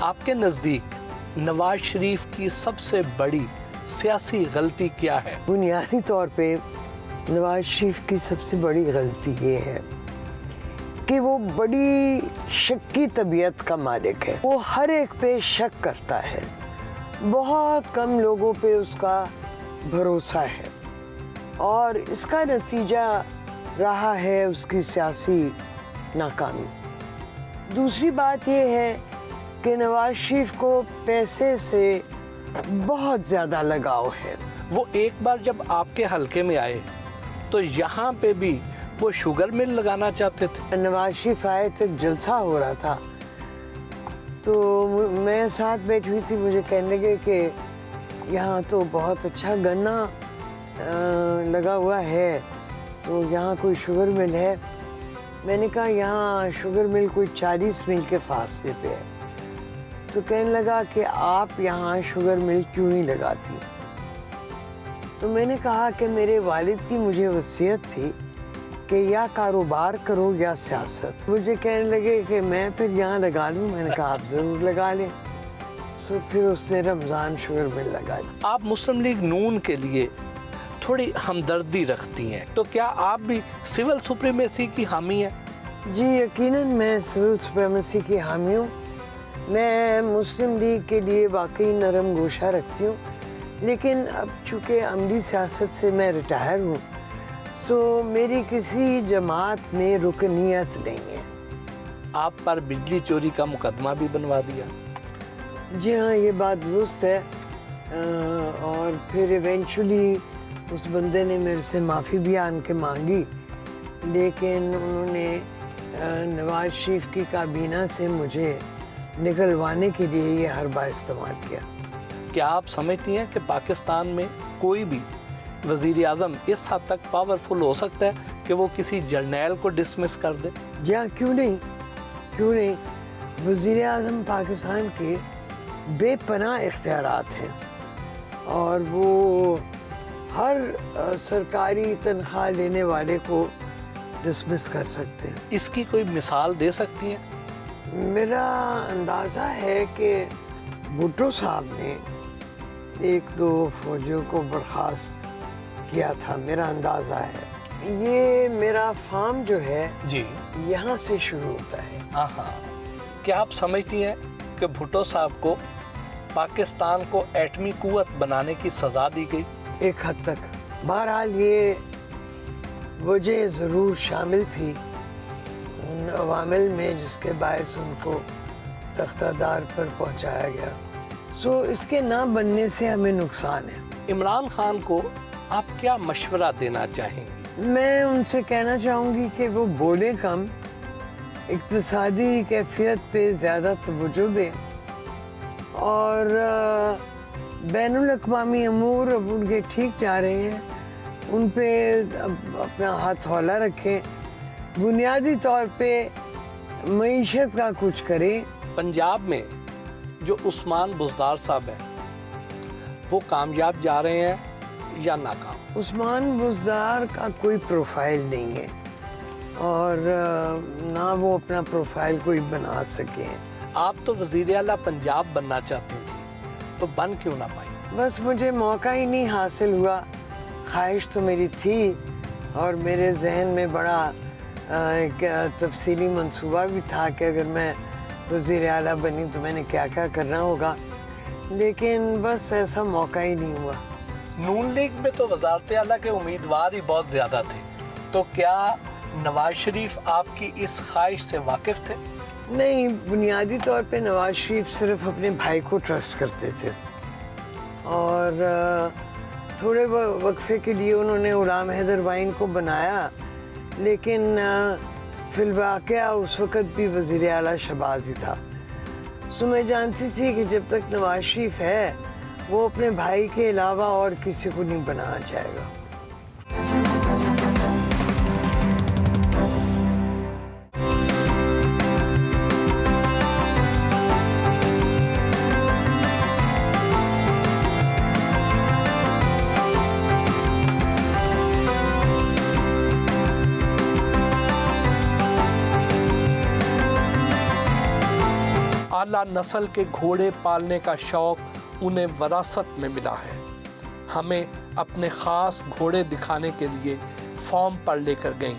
आपके नज़दीक नवाज शरीफ की सबसे बड़ी सियासी गलती क्या है? बुनियादी तौर पे नवाज शरीफ की सबसे बड़ी गलती ये है कि वो बड़ी शक्की तबीयत का मालिक है। वो हर एक पे शक करता है, बहुत कम लोगों पे उसका भरोसा है और इसका नतीजा रहा है उसकी सियासी नाकामी। दूसरी बात ये है कि नवाज शरीफ को पैसे से बहुत ज़्यादा लगाव है। वो एक बार जब आपके हलके में आए तो यहाँ पे भी वो शुगर मिल लगाना चाहते थे। नवाज शरीफ आए तो एक जलसा हो रहा था, तो मैं साथ बैठी हुई थी। मुझे कहने लगे कि यहाँ तो बहुत अच्छा गन्ना लगा हुआ है, तो यहाँ कोई शुगर मिल है? मैंने कहा यहाँ शुगर मिल कोई 40 मील के फासले पे है। तो कहने लगा कि आप यहाँ शुगर मिल क्यों नहीं लगाती? तो मैंने कहा कि मेरे वालिद की मुझे वसीयत थी कि या कारोबार करो या सियासत। मुझे कहने लगे कि मैं फिर यहाँ लगा लूँ। मैंने कहा आप ज़रूर लगा लें। तो फिर उसने रमज़ान शुगर मिल लगा ली। आप मुस्लिम लीग नून के लिए थोड़ी हमदर्दी रखती हैं, तो क्या आप भी सिविल सुप्रीमेसी की हामी हैं? जी यकीनन मैं सिविल सुप्रीमेसी की हामी हूँ। मैं मुस्लिम लीग के लिए वाकई नरम गोशा रखती हूँ, लेकिन अब चूँकि अमली सियासत से मैं रिटायर हूँ, सो मेरी किसी जमात में रुकनीयत नहीं है। आप पर बिजली चोरी का मुकदमा भी बनवा दिया। जी हाँ, ये बात दुरुस्त है। और फिर इवेंचुअली उस बंदे ने मेरे से माफ़ी भी आन के मांगी, लेकिन उन्होंने नवाज शरीफ की काबीना से मुझे निकलवाने के लिए ये हरबा इस्तेमाल किया। क्या आप समझती हैं कि पाकिस्तान में कोई भी वज़ीर आज़म इस हद तक पावरफुल हो सकता है कि वो किसी जर्नैल को डिसमिस कर दे? जी हाँ, क्यों नहीं, क्यों नहीं। वज़ीर आज़म पाकिस्तान के बेपनाह इख्तियारात हैं और वो हर सरकारी तनख्वाह लेने वाले को डिसमिस कर सकते हैं। इसकी कोई मिसाल दे सकती हैं? मेरा अंदाज़ा है कि भुट्टो साहब ने 1-2 फौजियों को बर्खास्त किया था, मेरा अंदाज़ा है। ये मेरा फार्म जो है जी यहाँ से शुरू होता है। हाँ, क्या आप समझती हैं कि भुट्टो साहब को पाकिस्तान को एटमी कुव्वत बनाने की सज़ा दी गई? एक हद तक। बहरहाल ये वजह ज़रूर शामिल थी उन अवामिल में जिसके बायस उनको तख्तादार पर पहुंचाया गया। सो इसके ना बनने से हमें नुकसान है। इमरान खान को आप क्या मशवरा देना चाहेंगी? मैं उनसे कहना चाहूँगी कि वो बोले कम, इक्तिसादी कैफियत पे ज़्यादा तवज्जो दें और बैनुल अक़वामी अमूर अब उनके ठीक जा रहे हैं, उन पे अपना हाथ हौला रखें। बुनियादी तौर पे मईशत का कुछ करें। पंजाब में जो उस्मान बुज़दार साहब हैं वो कामयाब जा रहे हैं या नाकाम? उस्मान बुज़दार का कोई प्रोफाइल नहीं है और ना वो अपना प्रोफाइल कोई बना सके। आप तो वज़ीर आला पंजाब बनना चाहती थी, तो बन क्यों ना पाई? बस मुझे मौका ही नहीं हासिल हुआ। ख्वाहिश तो मेरी थी और मेरे जहन में बड़ा एक तफसीली मंसूबा भी था कि अगर मैं वज़ीर आला बनी तो मैंने क्या क्या करना होगा, लेकिन बस ऐसा मौका ही नहीं हुआ। नून लीग में तो वज़ारत आला के उम्मीदवार ही बहुत ज़्यादा थे, तो क्या नवाज शरीफ आपकी इस ख्वाहिश से वाकिफ़ थे? नहीं, बुनियादी तौर पे नवाज शरीफ सिर्फ अपने भाई को ट्रस्ट करते थे और थोड़े वक्फे के लिए उन्होंने गुलाम हैदर वाइन को बनाया, लेकिन फिलवाक़या उस वक़्त भी वज़ीर आला शहबाज ही था। सो मैं जानती थी कि जब तक नवाज शरीफ है वो अपने भाई के अलावा और किसी को नहीं बनाना चाहेगा। आला आला नस्ल के घोड़े पालने का शौक उन्हें विरासत में मिला है। हमें अपने ख़ास घोड़े दिखाने के लिए फॉर्म पर लेकर गईं।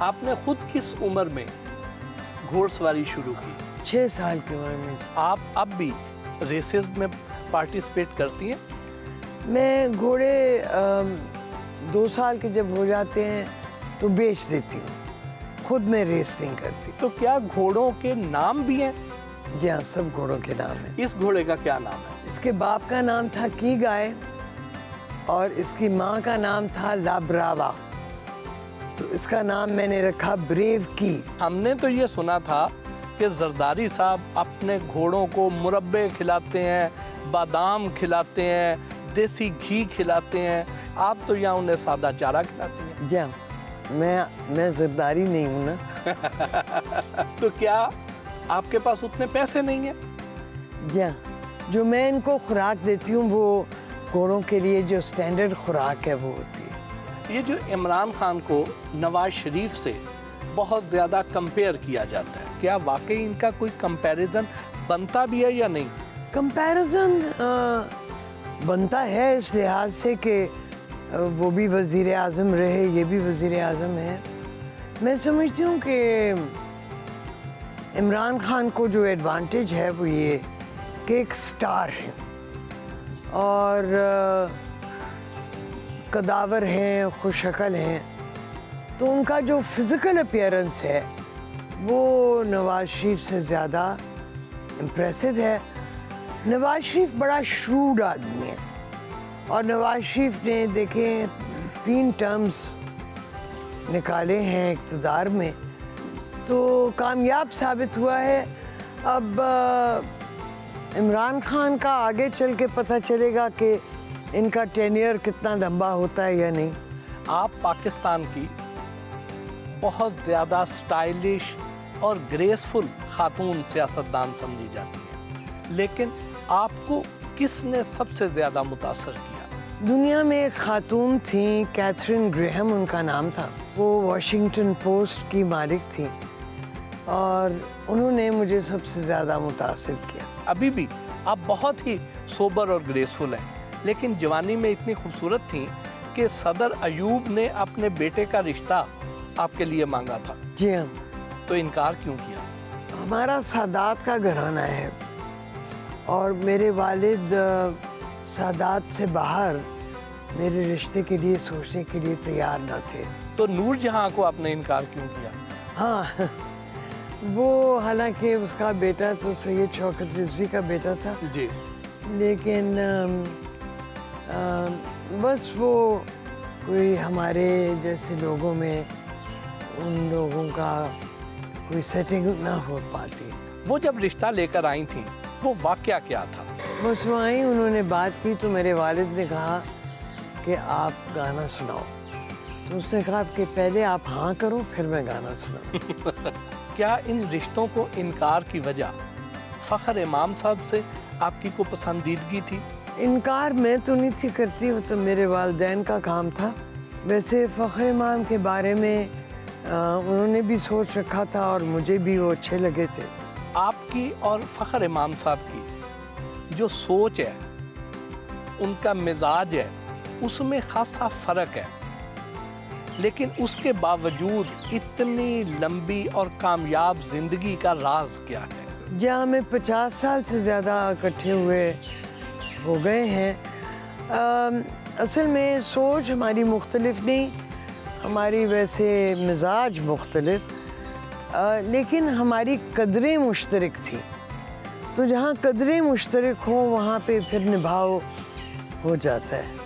आपने खुद किस उम्र में घोड़सवारी शुरू की? 6 साल की उम्र में। आप अब भी रेसेस में पार्टिसिपेट करती हैं? मैं घोड़े 2 साल के जब हो जाते हैं तो बेच देती हूँ, खुद में रेस नहीं करती। तो क्या घोड़ों के नाम भी हैं? जी हाँ, सब घोड़ों के नाम है। इस घोड़े का क्या नाम है? इसके बाप का नाम था की गाय और इसकी माँ का नाम था लाब्रावा, तो इसका नाम मैंने रखा ब्रेव की। हमने तो ये सुना था कि जरदारी साहब अपने घोड़ों को मुरब्बे खिलाते हैं, बादाम खिलाते हैं, देसी घी खिलाते हैं। आप तो यहाँ उन्हें सादा चारा खिलाती हैं। जी हाँ, मैं जरदारी नहीं हूँ ना। तो क्या आपके पास उतने पैसे नहीं हैं? जी हाँ, जो मैं इनको खुराक देती हूँ वो घोड़ों के लिए जो स्टैंडर्ड खुराक है वो होती है। ये जो इमरान खान को नवाज शरीफ से बहुत ज़्यादा कंपेयर किया जाता है, क्या वाकई इनका कोई कंपैरिजन बनता भी है या नहीं? कंपैरिजन बनता है इस लिहाज से कि वो भी वज़ीर आज़म रहे, ये भी वज़ीर आज़म है। मैं समझती हूँ कि इमरान खान को जो एडवांटेज है वो ये कि एक स्टार है और कदावर हैं, खुशशक्ल हैं, तो उनका जो फिज़िकल अपीयरेंस है वो नवाज शरीफ से ज़्यादा इम्प्रेसिव है। नवाज शरीफ बड़ा श्रूड आदमी है और नवाज शरीफ ने देखें 3 टर्म्स निकाले हैं इक़्तिदार में, तो कामयाब साबित हुआ है। अब इमरान खान का आगे चल के पता चलेगा कि इनका टेन्योर कितना लंबा होता है या नहीं। आप पाकिस्तान की बहुत ज़्यादा स्टाइलिश और ग्रेसफुल खातून सियासतदान समझी जाती है, लेकिन आपको किसने सबसे ज़्यादा मुतासर किया? दुनिया में एक खातून थी, कैथरीन ग्रेहम उनका नाम था। वो वॉशिंगटन पोस्ट की मालिक थी और उन्होंने मुझे सबसे ज़्यादा मुतासर किया। अभी भी आप बहुत ही सोबर और ग्रेसफुल हैं, लेकिन जवानी में इतनी खूबसूरत थी कि सदर अयूब ने अपने बेटे का रिश्ता आपके लिए मांगा था। जी हाँ। तो इनकार क्यों किया? हमारा सादात का घराना है और मेरे वालिद सादात से बाहर मेरे रिश्ते के लिए सोचने के लिए तैयार न थे। तो नूरजहां को आपने इनकार क्यों किया? हाँ, वो हालांकि उसका बेटा तो सैयद शौकत रिजवी का बेटा था जी, लेकिन बस वो कोई हमारे जैसे लोगों में उन लोगों का कोई सेटिंग ना हो पाती। वो जब रिश्ता लेकर आई थी वो वाकया क्या था? बस वो आई, उन्होंने बात की तो मेरे वालिद ने कहा कि आप गाना सुनाओ, तो उसने कहा कि पहले आप हाँ करो फिर मैं गाना सुनाऊं। क्या इन रिश्तों को इनकार की वजह फ़ख्र इमाम साहब से आपकी को पसंदीदगी थी? इनकार मैं तो नहीं थी करती, वो तो मेरे वालिदैन का काम था। वैसे फ़ख्र इमाम के बारे में उन्होंने भी सोच रखा था और मुझे भी वो अच्छे लगे थे। आपकी और फ़ख्र इमाम साहब की जो सोच है, उनका मिजाज है, उसमें खासा फ़र्क है, लेकिन उसके बावजूद इतनी लंबी और कामयाब ज़िंदगी का राज क्या है? जहाँ हमें 50 साल से ज़्यादा इकट्ठे हुए हो गए हैं। असल में सोच हमारी मुख्तलिफ नहीं, हमारी वैसे मिजाज मुख्तलिफ, लेकिन हमारी कदरें मुश्तरक थी। तो जहाँ कदरें मुश्तरक हों वहाँ पे फिर निभाव हो जाता है।